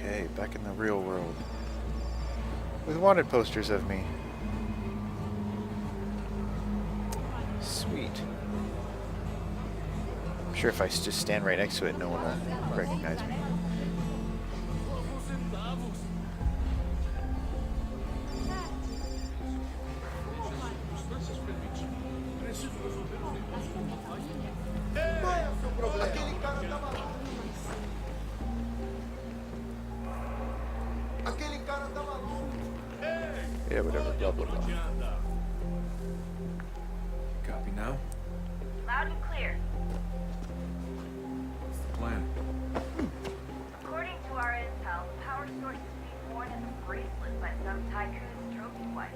Okay, back in the real world. With wanted posters of me. Sweet. I'm sure if I just stand right next to it, no one will recognize me. Yeah, whatever, blah, blah, blah. Copy now? Loud and clear. What's the plan? According to our intel, the power source is being worn as a bracelet by some tycoon's trophy wife.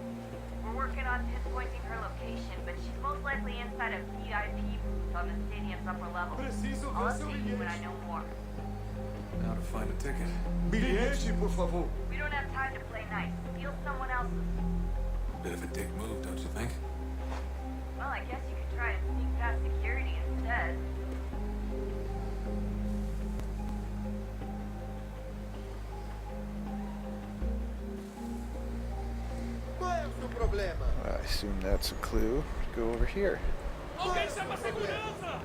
We're working on pinpointing her location, but she's most likely inside a VIP booth on the stadium's upper level. I'll update you when I know more. Now to find a ticket. Bilhete, por favor. We don't have time to play nice. Steal someone else's. Bit of a dick move, don't you think? Well, I guess you could try and sneak past security instead. Qual é o seu problema? I assume that's a clue. Go over here. Alguém chama a segurança!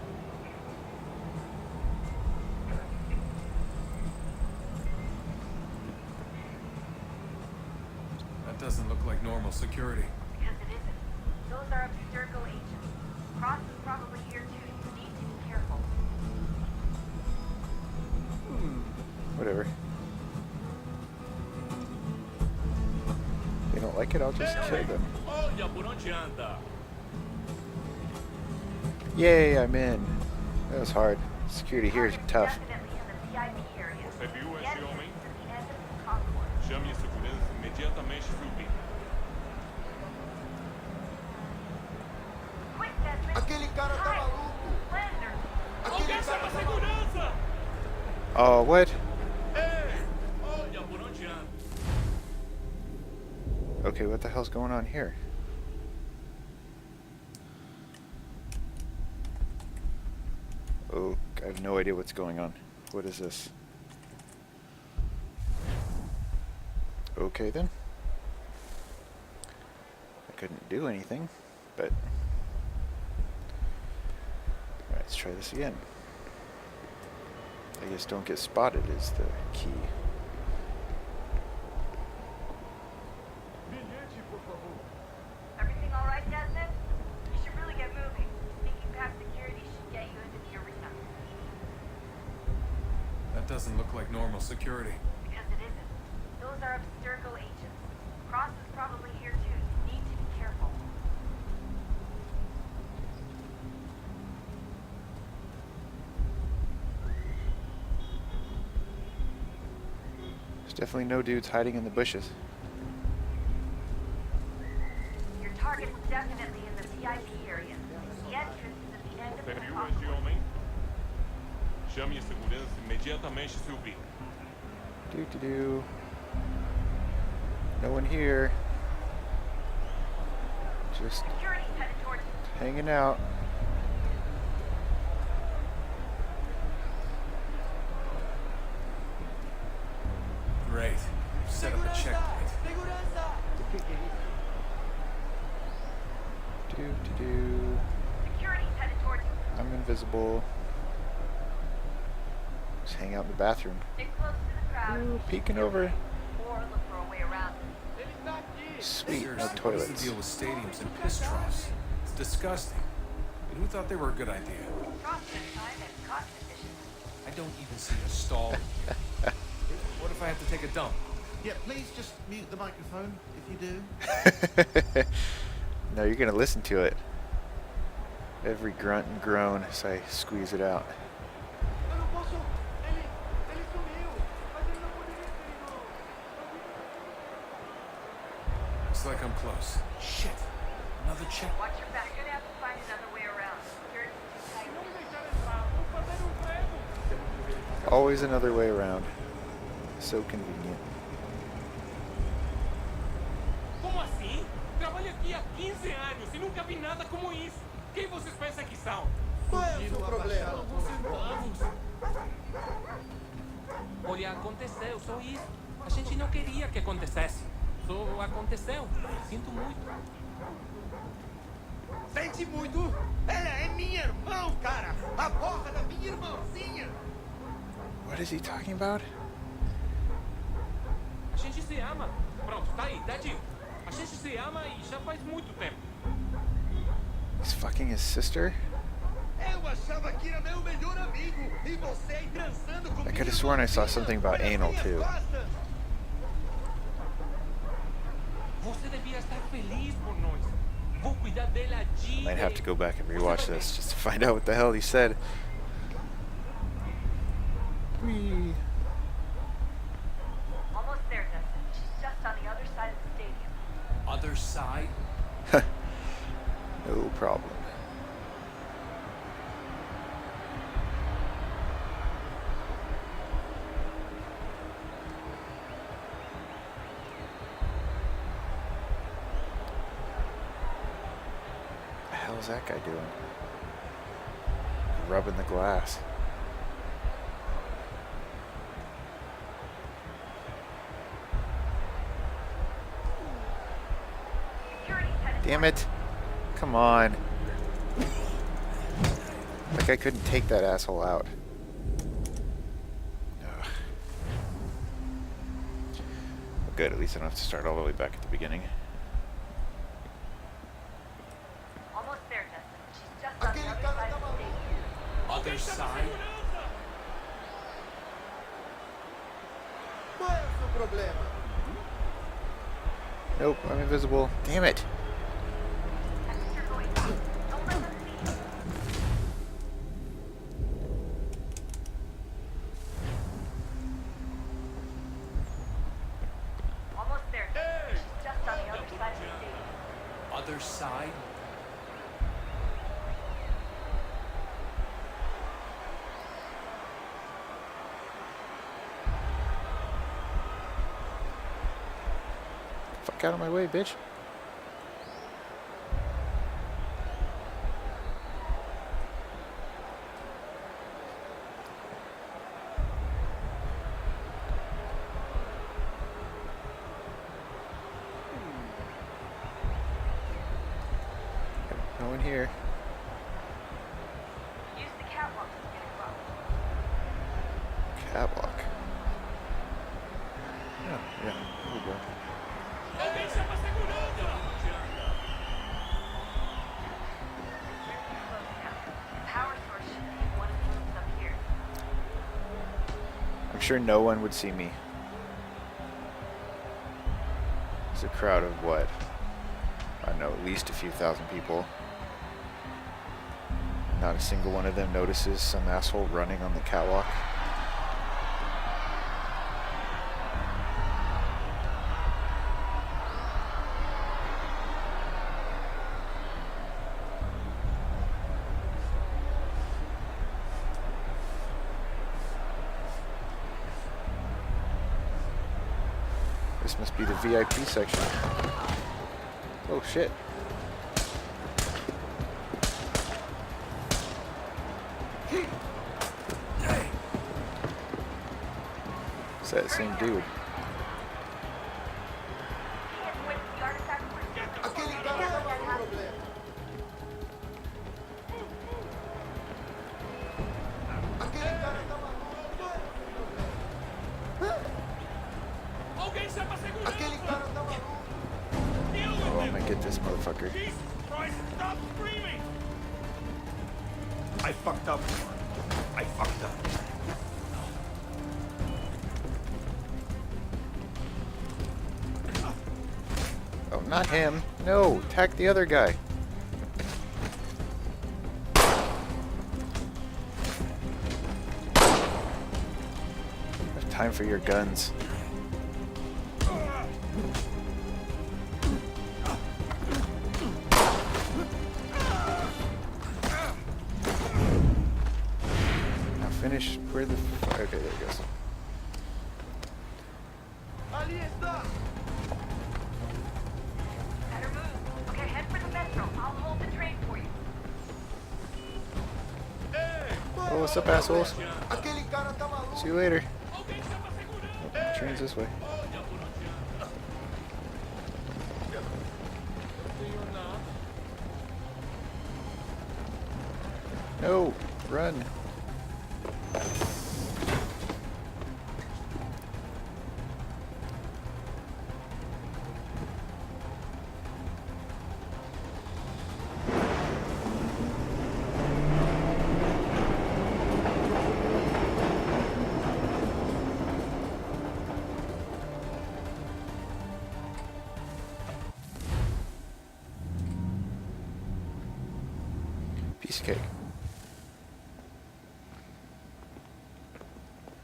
That doesn't look like normal security. Because it isn't. Those are Abstergo agents. Cross is probably here too. You need to be careful. Whatever. If they don't like it, I'll just kill them. Olha por onde anda! Yay, I'm in. That was hard. Security here is tough. Definitely in the VIP area. Você viu The esse entrance homem? is at the end of the concourse. Chame a segurança imediatamente subir. Quick, Desmond! Aquele cara tá Hi! maluco. Slender! Aquele Alguém cara chama a tá maluco. segurança! Oh, what? Ei! Olha por onde anda! Okay, what the hell's going on here? Oh, I have no idea what's going on. What is this? Okay then. I couldn't do anything, but... Alright, let's try this again. I guess don't get spotted is the key. Bilhete, por favor. Everything all right, Desmond? You should really get moving. Sneaking past security should get you into the arena. That doesn't look like normal security. Because it isn't. Those are Abstergo agents. Cross is probably here too. You need to be careful. There's definitely no dudes hiding in the bushes. Your target is definitely in the VIP area. The entrance is at the end of Você the viu esse concourse. homem? Chame a segurança imediatamente subir. Do. No one here. Just Security's headed towards you. hanging out. Great. Set up a checkpoint. Segurança. O que é isso? Do. Security's headed towards you. I'm invisible. Just hang out in the bathroom. Get close to the crowd. Ooh, peeking over. Or look for a way around. Ele está aqui. Sweet, no Seriously, what is toilets. the deal with stadiums and piss troughs? It's disgusting. And who thought they were a good idea? Cross this time and cost efficient. I don't even see a stall. What if I have to take a dump? Yeah, please just mute the microphone if you do. No, you're gonna listen to it. Every grunt and groan as I squeeze it out. Eu não posso. Ele sumiu. Mas ele não poderia ter ido. Looks like I'm close. Shit. Another check. Watch your back. You're gonna have to find another way around. Security's too tight. Não me deixaram entrar. Vou fazer prego. Always another way around. So convenient. Como assim? Trabalho aqui há 15 anos e nunca vi nada como isso. Quem vocês pensam que são? Qual é o seu problema? Olha aconteceu, só isso. A gente não queria que acontecesse. Só aconteceu. Sinto muito. Sente muito? Ela é minha irmã, cara! A porra da minha irmãzinha! What is he talking about? A gente se ama. Pronto, tá aí, tá dito. A gente se ama e já faz muito tempo. He's fucking his sister? Eu achava que era meu melhor amigo e você aí transando com I could have sworn I saw something about anal too. Você devia estar feliz por nós. Vou cuidar dela direito. Might have to go back and rewatch this just to find out what the hell he said. Whee. Almost there, Nothin. She's just on the other side of the stadium. Other side? No problem. What the hell is that guy doing? Rubbing the glass. Security's headed Damn it. Come on. Like I couldn't take that asshole out. Ugh. Well, good, at least I don't have to start all the way back at the beginning. almost there, Nothin. She's just on the other side of the stadium. Other side? Qual é o seu problema? Nope, I'm invisible. Damn it. I think you're going to. Don't let them see you. Almost there, Nothin. She's just on the other side of the stadium. Other side? Fuck out of my way, bitch. No one here. Use the catwalk to get across. Catwalk. Oh, yeah, here we go. Alguém chama a segurança! Close now. The power source should be in one of the rooms up here. I'm sure no one would see me. It's a crowd of what? I don't know, at least a few thousand people. Not a single one of them notices some asshole running on the catwalk. This must be the VIP section. Oh shit. It's that same dude. Can't wait for the artifact room. Aquele cara tava com problema. Aquele cara tava Alguém chama a segurança! Aquele cara tava Deal with Oh, I'm him! gonna get this motherfucker. Jesus Christ, stop screaming! I fucked up. I fucked up. Oh, not him. No, attack the other guy. Time for your guns. Now finish where the okay, there it goes. ali está. Better move. Okay, head for the metro. I'll hold the train for you. Oh, what's up, assholes? Aquele cara tá maluco. See you later. Alguém chama a segurança! Train's this way. No! Run! Piece of cake.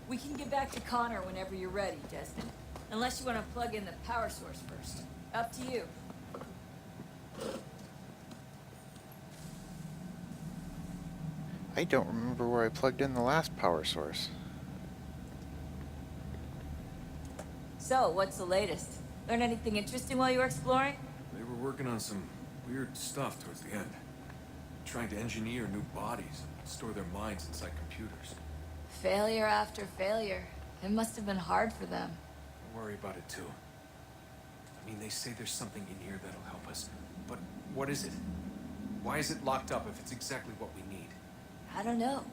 We can get back to Connor whenever you're ready, Desmond. Unless you want to plug in the power source first. Up to you. I don't remember where I plugged in the last power source. So, what's the latest? Learn anything interesting while you were exploring? They were working on some weird stuff towards the end. Trying to engineer new bodies, store their minds inside computers. Failure after failure. It must have been hard for them. I worry about it too. I mean, they say there's something in here that'll help us. But what is it? Why is it locked up if it's exactly what we need? I don't know.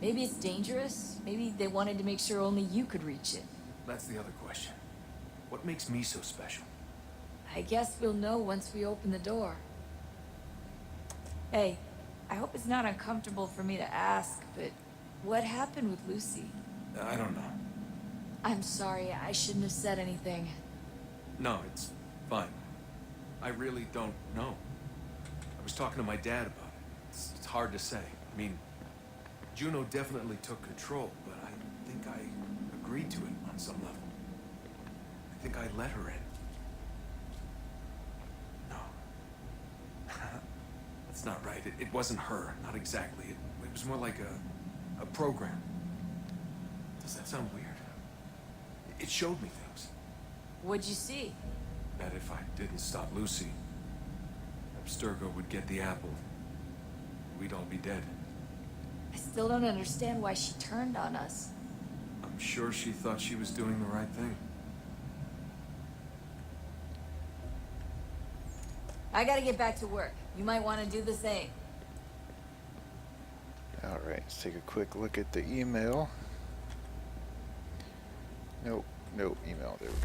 Maybe it's dangerous. Maybe they wanted to make sure only you could reach it. That's the other question. What makes me so special? I guess we'll know once we open the door. Hey, I hope it's not uncomfortable for me to ask, but what happened with Lucy? I don't know. I'm sorry, I shouldn't have said anything. No, it's fine. I really don't know. I was talking to my dad about it. It's hard to say. I mean, Juno definitely took control, but I think I agreed to it on some level. I think I let her in. No. That's not right. It wasn't her. Not exactly. It was more like a program. Does that sound weird? It showed me things. What'd you see? That if I didn't stop Lucy, Abstergo would get the apple. We'd all be dead. I still don't understand why she turned on us. I'm sure she thought she was doing the right thing. I gotta get back to work. You might want to do the same. Alright, let's take a quick look at the email. Nope, no email. There we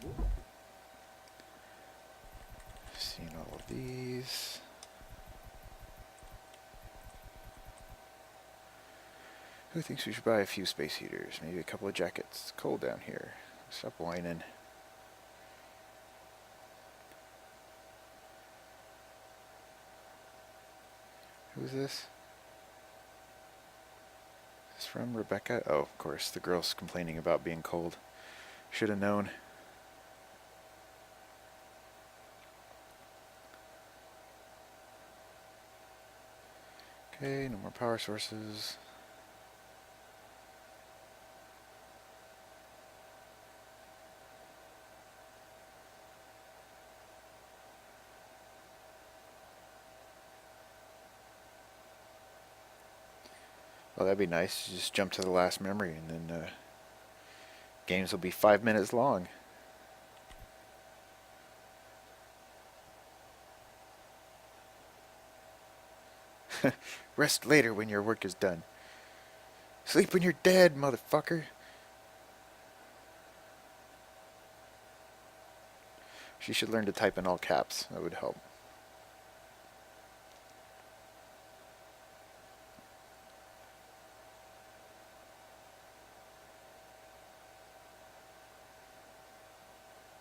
go. Seen all of these. Who thinks we should buy a few space heaters? Maybe a couple of jackets. It's cold down here. Stop whining. Who's this? Is this from Rebecca? Oh, of course, the girl's complaining about being cold. Should have known. Okay, no more power sources. Well, that'd be nice. Just jump to the last memory and then games will be 5 minutes long. Rest later when your work is done. Sleep when you're dead, motherfucker. She should learn to type in all caps. That would help.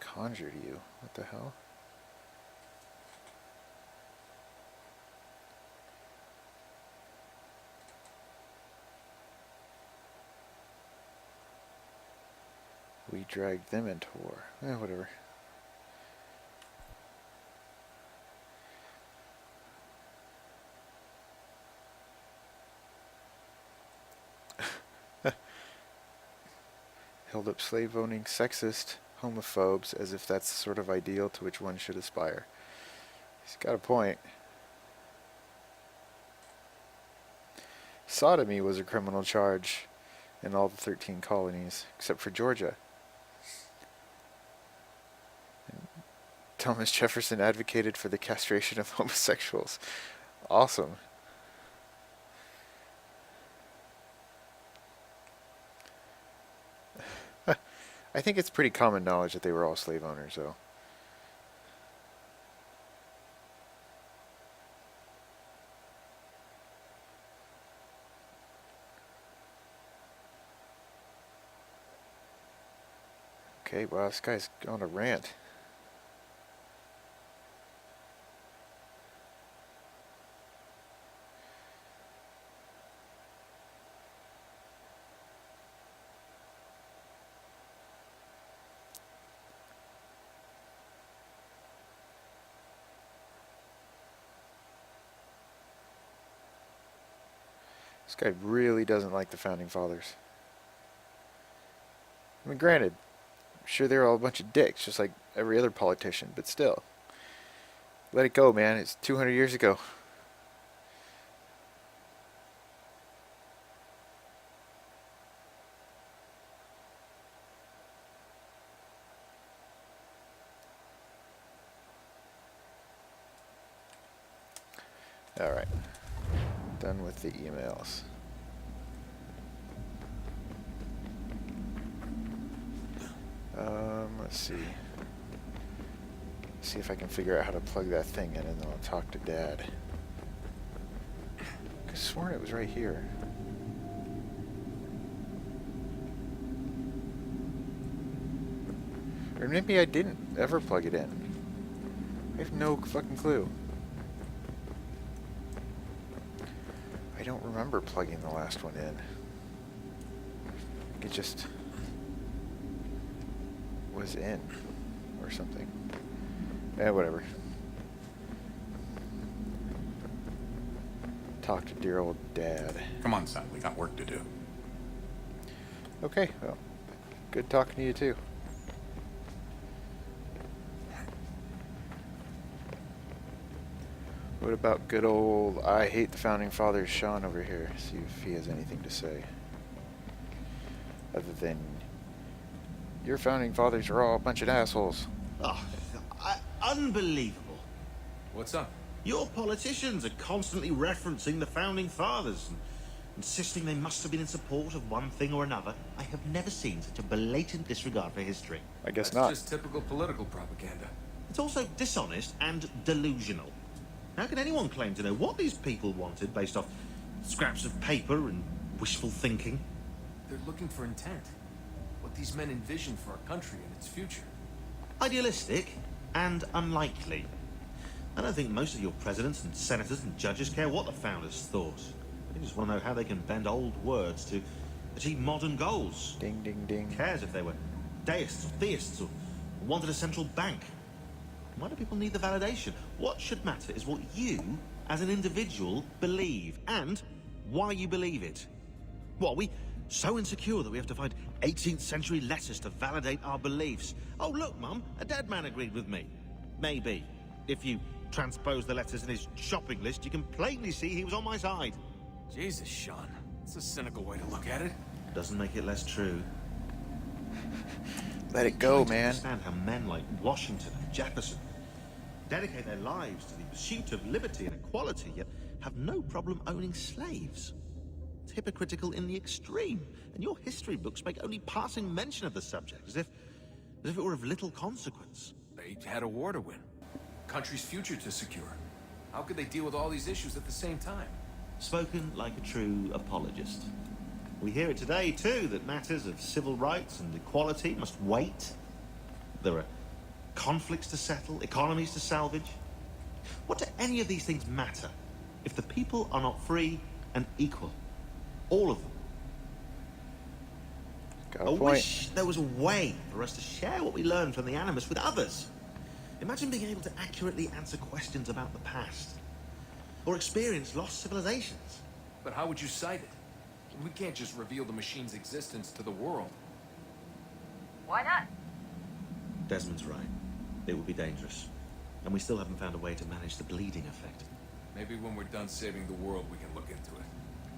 Conjured you. What the hell? We dragged them into war. Whatever. Held up slave-owning, sexist, homophobes as if that's the sort of ideal to which one should aspire. He's got a point. Sodomy was a criminal charge in all the 13 colonies, except for Georgia. Thomas Jefferson advocated for the castration of homosexuals. Awesome. I think it's pretty common knowledge that they were all slave owners, though. Okay, wow, this guy's on a rant. This guy really doesn't like the Founding Fathers. I mean, granted, I'm sure they're all a bunch of dicks, just like every other politician, but still. Let it go, man. It's 200 years ago. Alright. Done with the emails. Let's see. See if I can figure out how to plug that thing in, and then I'll talk to Dad. I could have sworn it was right here. Or maybe I didn't ever plug it in. I have no fucking clue. I don't remember plugging the last one in. It just was in or something. Whatever. Talk to dear old Dad. Come on, son. We got work to do. Okay, well, good talking to you too. What about good old I hate the Founding Fathers Sean over here? See if he has anything to say. Other than, your Founding Fathers are all a bunch of assholes. Oh, unbelievable. What's up? Your politicians are constantly referencing the Founding Fathers and insisting they must have been in support of one thing or another. I have never seen such a blatant disregard for history. I guess That's not. just typical political propaganda. It's also dishonest and delusional. How can anyone claim to know what these people wanted based off scraps of paper and wishful thinking? They're looking for intent. What these men envision for our country and its future. Idealistic and unlikely. I don't think most of your presidents and senators and judges care what the founders thought. They just want to know how they can bend old words to achieve modern goals. Ding, ding, ding. Who cares if they were deists or theists or wanted a central bank? Why do people need the validation? What should matter is what you, as an individual, believe and why you believe it. What, are we so insecure that we have to find 18th century letters to validate our beliefs? Oh, look, Mum, a dead man agreed with me. Maybe. If you transpose the letters in his shopping list, you can plainly see he was on my side. Jesus, Sean. It's a cynical way to look at it. Doesn't make it less true. Let it go, I don't man. understand how men like Washington and Jefferson dedicate their lives to the pursuit of liberty and equality, yet have no problem owning slaves. It's hypocritical in the extreme, and your history books make only passing mention of the subject, as if it were of little consequence. They had a war to win. Country's future to secure. How could they deal with all these issues at the same time? Spoken like a true apologist. We hear it today, too, that matters of civil rights and equality must wait. There are conflicts to settle, economies to salvage. What do any of these things matter if the people are not free and equal? All of them. Got a I point. wish there was a way for us to share what we learn from the Animus with others. Imagine being able to accurately answer questions about the past, or experience lost civilizations. But how would you cite it? We can't just reveal the machine's existence to the world. Why not? Desmond's right. It would be dangerous. And we still haven't found a way to manage the bleeding effect. Maybe when we're done saving the world, we can look into it.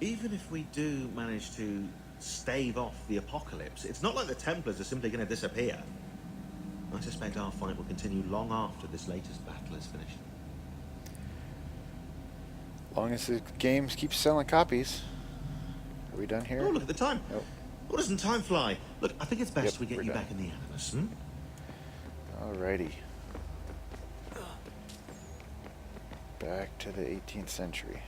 Even if we do manage to stave off the apocalypse. It's not like the Templars are simply going to disappear. I suspect our fight will continue long after this latest battle is finished. Long as the games keep selling copies. Are we done here? Oh, look at the time. Nope. Oh, doesn't time fly? Look, I think it's best Yep, we get we're you done. back in the Animus, hmm? Alrighty. Back to the 18th century.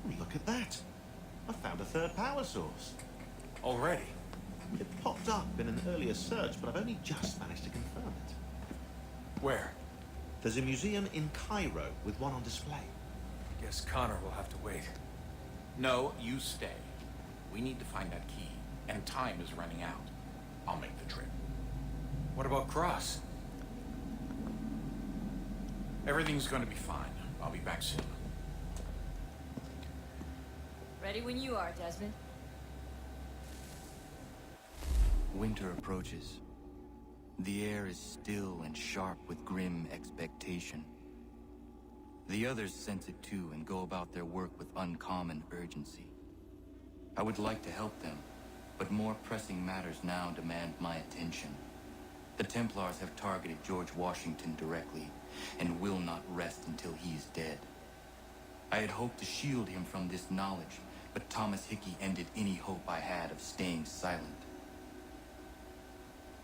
Oh, look at that. I found a third power source. Already? It popped up in an earlier search, but I've only just managed to confirm it. Where? There's a museum in Cairo with one on display. Guess Connor will have to wait. No, you stay. We need to find that key, and time is running out. I'll make the trip. What about Cross? Everything's gonna be fine. I'll be back soon. Ready when you are, Desmond. Winter approaches. The air is still and sharp with grim expectation. The others sense it too and go about their work with uncommon urgency. I would like to help them, but more pressing matters now demand my attention. The Templars have targeted George Washington directly, and will not rest until he is dead. I had hoped to shield him from this knowledge, but Thomas Hickey ended any hope I had of staying silent.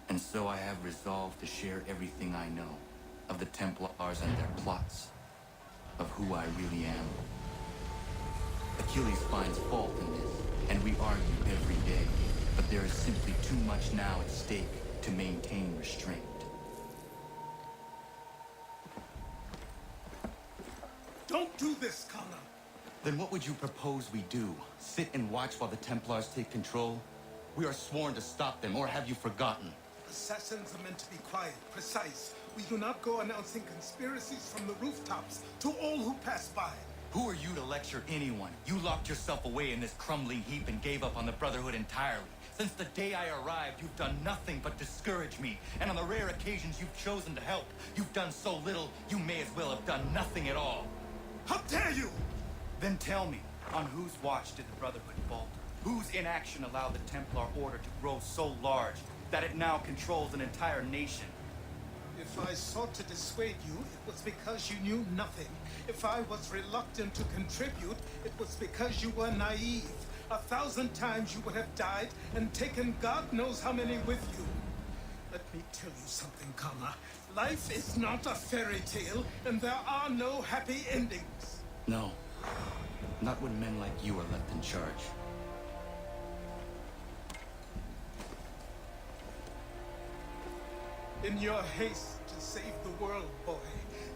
And so I have resolved to share everything I know of the Templars and their plots, of who I really am. Achilles finds fault in this, and we argue every day, but there is simply too much now at stake to maintain restraint. Don't do this, Connor. Then what would you propose we do? Sit and watch while the Templars take control? We are sworn to stop them, or have you forgotten? Assassins are meant to be quiet, precise. We do not go announcing conspiracies from the rooftops to all who pass by. Who are you to lecture anyone? You locked yourself away in this crumbling heap and gave up on the Brotherhood entirely. Since the day I arrived, you've done nothing but discourage me. And on the rare occasions you've chosen to help, you've done so little, you may as well have done nothing at all. How dare you! Then tell me, on whose watch did the Brotherhood falter? Whose inaction allowed the Templar Order to grow so large that it now controls an entire nation? If I sought to dissuade you, it was because you knew nothing. If I was reluctant to contribute, it was because you were naive. 1,000 times you would have died and taken God knows how many with you. Let me tell you something, Connor. Life is not a fairy tale, and there are no happy endings. No, not when men like you are left in charge. In your haste to save the world, boy,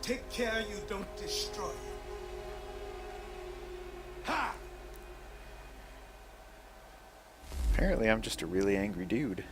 take care you don't destroy it. Ha! Apparently I'm just a really angry dude.